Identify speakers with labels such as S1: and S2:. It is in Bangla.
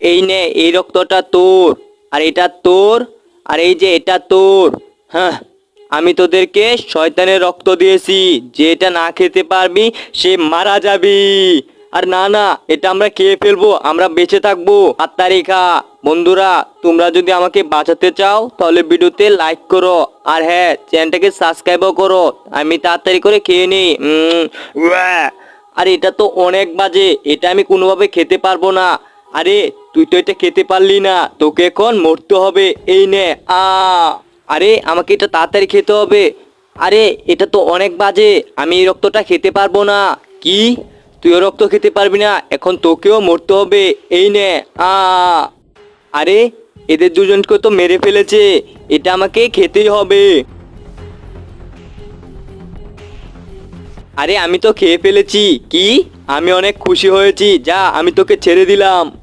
S1: এই নে, এই রক্তটা তোর, আর এটা তোর, আর এই যে এটা তোর। হ্যাঁ, আমি তোদেরকে শয়তানের রক্ত দিয়েছি, যে এটা না খেতে পারবি সে মারা যাবি। আর না না, এটা আমরা খেয়ে ফেলবো, আমরা বেঁচে থাকবো। তাড়াতাড়ি খা। বন্ধুরা, তোমরা যদি আমাকে বাঁচাতে চাও তাহলে ভিডিওতে লাইক করো, আর হ্যাঁ, চ্যানেলটাকে সাবস্ক্রাইবও করো। আমি তাড়াতাড়ি করে খেয়ে নিই। আর এটা তো অনেক বাজে, এটা আমি কোনোভাবে খেতে পারবো না। আরে তুই তো এটা খেতে পারলি না, তোকে এখন মরতে হবে। এই নে। আ আরে আমাকে এটা তাড়াতাড়ি খেতে হবে। আরে এটা তো অনেক বাজে, আমি এই রক্তটা খেতে পারবো না। কি? তুইও রক্ত খেতে পারবি না? এখন তোকেও মরতে হবে। এই নে। আ আরে এদের দুজনকে তো মেরে ফেলেছে, এটা আমাকে খেতেই হবে। আরে আমি তো খেয়ে ফেলেছি। কি? আমি অনেক খুশি হয়েছি, যা আমি তোকে ছেড়ে দিলাম।